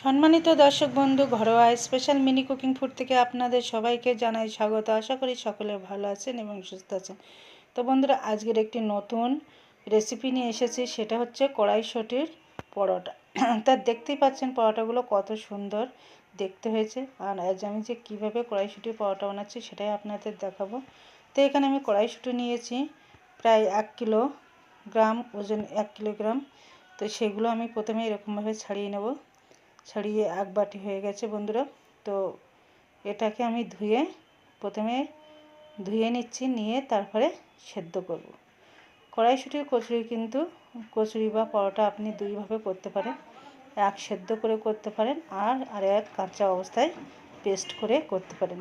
সম্মানিত দর্শক বন্ধু, ঘরোয়া স্পেশাল মিনি কুকিং ফুড থেকে আপনাদের সবাইকে জানাই স্বাগত। আশা করি সকলে ভালো আছেন এবং সুস্থ আছেন। তো বন্ধুরা, আজকের একটি নতুন রেসিপি নিয়ে এসেছি, সেটা হচ্ছে কড়াইশুঁটির পরোটা। তা দেখতেই পাচ্ছেন পরোটাগুলো কত সুন্দর দেখতে হয়েছে। আর আজ আমি যে কীভাবে কড়াইশুঁটির পরোটা বানাচ্ছি সেটাই আপনাদের দেখাবো। তো এখানে আমি কড়াইশুঁটি নিয়েছি প্রায় 1 কিলোগ্রাম ওজন, 1 কিলোগ্রাম। তো সেগুলো আমি প্রথমে এরকমভাবে ছাড়িয়ে নেব। ছাড়িয়ে এক বাটি হয়ে গেছে বন্ধুরা। তো এটাকে আমি প্রথমে ধুয়ে নিচ্ছি, নিয়ে তারপরে সেদ্ধ করব। কড়াইশুঁটির কচুরি বা পরোটা আপনি দুইভাবে করতে পারেন। এক সেদ্ধ করে করতে পারেন, আর এক কাঁচা অবস্থায় পেস্ট করে করতে পারেন।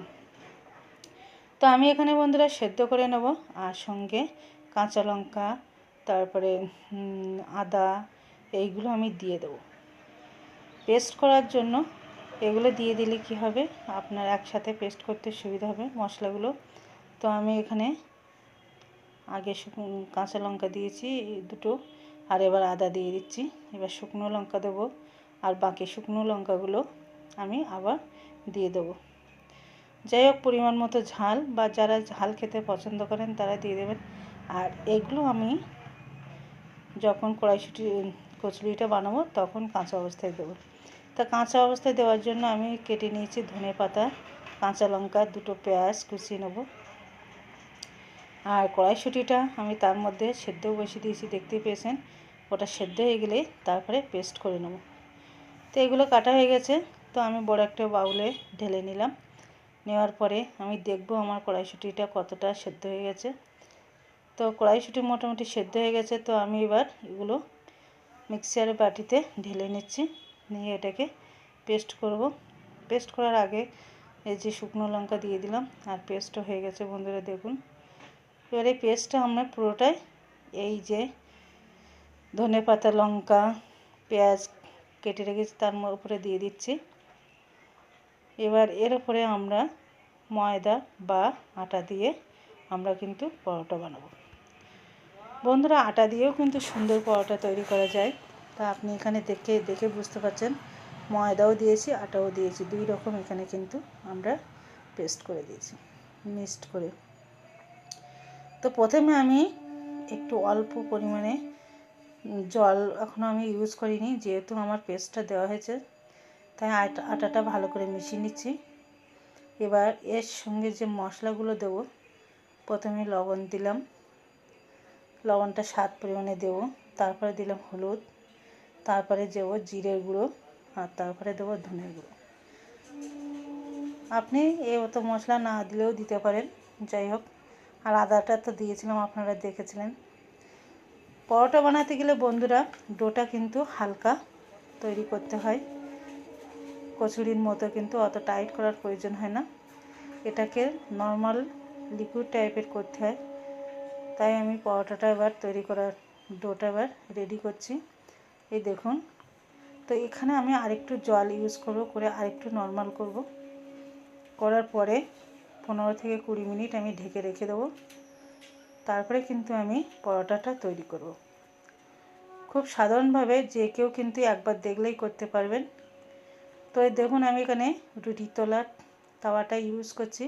তো আমি এখানে বন্ধুরা সেদ্ধ করে নেব, আর সঙ্গে কাঁচা লঙ্কা, তারপরে আদা, এইগুলো আমি দিয়ে দেবো পেস্ট করার জন্য। এগুলো দিয়ে দিলে কি হবে, আপনার একসাথে পেস্ট করতে সুবিধা হবে মশলাগুলো। তো আমি এখানে আগে কাঁচা লঙ্কা দিয়েছি দুটো, আর এবার আদা দিয়ে দিচ্ছি। এবার শুকনো লঙ্কা দেবো, আর বাকি শুকনো লঙ্কাগুলো আমি আবার দিয়ে দেবো। যাই হোক, পরিমাণ মতো ঝাল, বা যারা ঝাল খেতে পছন্দ করেন তারা দিয়ে দেবেন। আর এগুলো আমি যখন কচুরিটা বানাবো তখন কাঁচা অবস্থায় দেবো। তা কাঁচা অবস্থায় দেওয়ার জন্য আমি কেটে নিয়েছি ধনেপাতা, কাঁচা লঙ্কা, দুটো পেঁয়াজ কুচিয়ে নেব। আর কড়াইশুঁটিটা আমি তার মধ্যে সেদ্ধ বসিয়ে দিয়েছি, দেখতেই পেয়েছেন। ওটা সেদ্ধ হয়ে গেলে তারপরে পেস্ট করে নেব। তো এগুলো কাটা হয়ে গেছে। তো আমি বড় একটা বাউলে ঢেলে নিলাম। নেওয়ার পরে আমি দেখব আমার কড়াইশুঁটিটা কতটা সেদ্ধ হয়ে গেছে। তো কড়াইশুঁটি মোটামুটি সেদ্ধ হয়ে গেছে। তো আমি এবার এগুলো মিক্সারের বাটিতে ঢেলে নিচ্ছি, নিয়ে এটাকে পেস্ট করব। পেস্ট করার আগে এই যে শুকনো লঙ্কা দিয়ে দিলাম, আর পেস্টও হয়ে গেছে বন্ধুরা, দেখুন। এবার এই পেস্টটা আমরা পুরোটাই এই যে ধনেপাতা, লঙ্কা, পেঁয়াজ কেটে রেখেছি তার উপরে দিয়ে দিচ্ছি। এবার এর উপরে আমরা ময়দা বা আটা দিয়ে আমরা কিন্তু পরোটা বানাবো বন্ধুরা। আটা দিয়েও কিন্তু সুন্দর পরোটা তৈরি করা যায়। তা আপনি এখানে দেখে বুঝতে পারছেন, ময়দাও দিয়েছি, আটাও দিয়েছি, দুই রকম এখানে কিন্তু আমরা পেস্ট করে দিয়েছি, মিক্সড করে। তো প্রথমে আমি একটু অল্প পরিমাণে জল এখনও আমি ইউজ করিনি, যেহেতু আমার পেস্টটা দেওয়া হয়েছে, তাই আটাটা ভালো করে মিশিয়ে নিচ্ছি। এবার এর সঙ্গে যে মশলাগুলো দেবো, প্রথমে লবণ দিলাম, লবণটা স্বাদ পরিমাণে দেবো। তারপরে দিলাম হলুদ, তারপরে দেবো জিরের গুঁড়ো, আর তারপরে দেবো ধনের গুঁড়ো। আপনি অত মশলা না দিলেও দিতে পারেন, যাই হোক। আর আদাটা তো দিয়েছিলাম, আপনারা দেখেছিলেন। পরোটা বানাতে গেলে বন্ধুরা ডোটা কিন্তু হালকা তৈরি করতে হয়, কচুরির মতো কিন্তু অত টাইট করার প্রয়োজন হয় না। এটাকে নর্মাল লিকুইড টাইপের করতে হয়। তাই আমি পরোটাটা এবার তৈরি করার ডোটা এবার রেডি করছি, এই দেখুন। তো এখানে আমি আরেকটু জল ইউজ করে আরেকটু নর্মাল করব। করার পরে 15 থেকে 20 মিনিট আমি ঢেকে রেখে দেবো। তারপরে কিন্তু আমি পরোটাটা তৈরি করব। খুব সাধারণভাবে যে কেউ কিন্তু একবার দেখলেই করতে পারবেন। তো দেখুন, আমি এখানে রুটি তোলার তাওয়াটা ইউজ করছি,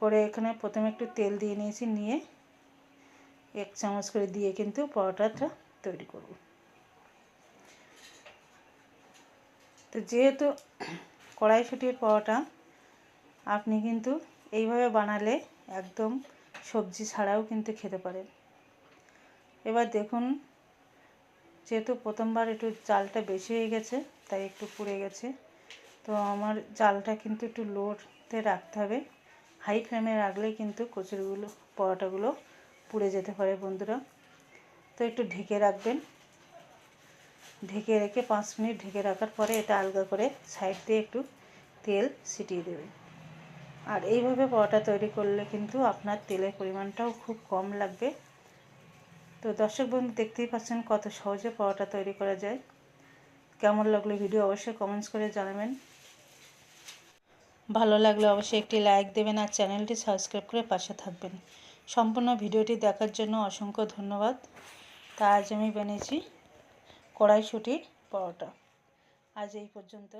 করে এখানে প্রথমে একটু তেল দিয়ে নিয়েছি, নিয়ে 1 চামচ করে দিয়ে কিন্তু পরোটাটা তৈরি করব। তো যেহেতু কড়াইশুঁটির পরোটা, আপনি কিন্তু এইভাবে বানালে একদম সবজি ছাড়াও কিন্তু খেতে পারেন। এবার দেখুন, যেহেতু প্রথমবার একটু জালটা বেশি হয়ে গেছে, তাই একটু পুড়ে গেছে। তো আমার জালটা কিন্তু একটু লোতে রাখতে হবে, হাই ফ্লেমে রাখলে কিন্তু পরোটাগুলো পুড়ে যেতে পারে বন্ধুরা। তো একটু ঢেকে রাখবেন, ঢেকে রেখে 5 মিনিট ঢেকে রাখার পরে এটা আলগা করে সাইড দিয়ে একটু তেল ছিটিয়ে দেবেন। আর এইভাবে পরোটা তৈরি করলে কিন্তু আপনার তেলের পরিমাণটাও খুব কম লাগবে। তো দর্শক বন্ধু, দেখতেই পাচ্ছেন কত সহজে পরোটা তৈরি করা যায়। কেমন লাগলো ভিডিও অবশ্যই কমেন্টস করে জানাবেন। ভালো লাগলে অবশ্যই একটি লাইক দেবেন, আর চ্যানেলটি সাবস্ক্রাইব করে পাশে থাকবেন। সম্পূর্ণ ভিডিওটি দেখার জন্য অসংখ্য ধন্যবাদ। তা আজ আমি বানিয়েছি কড়াইশুঁটির পরোটা। আজ এই পর্যন্ত।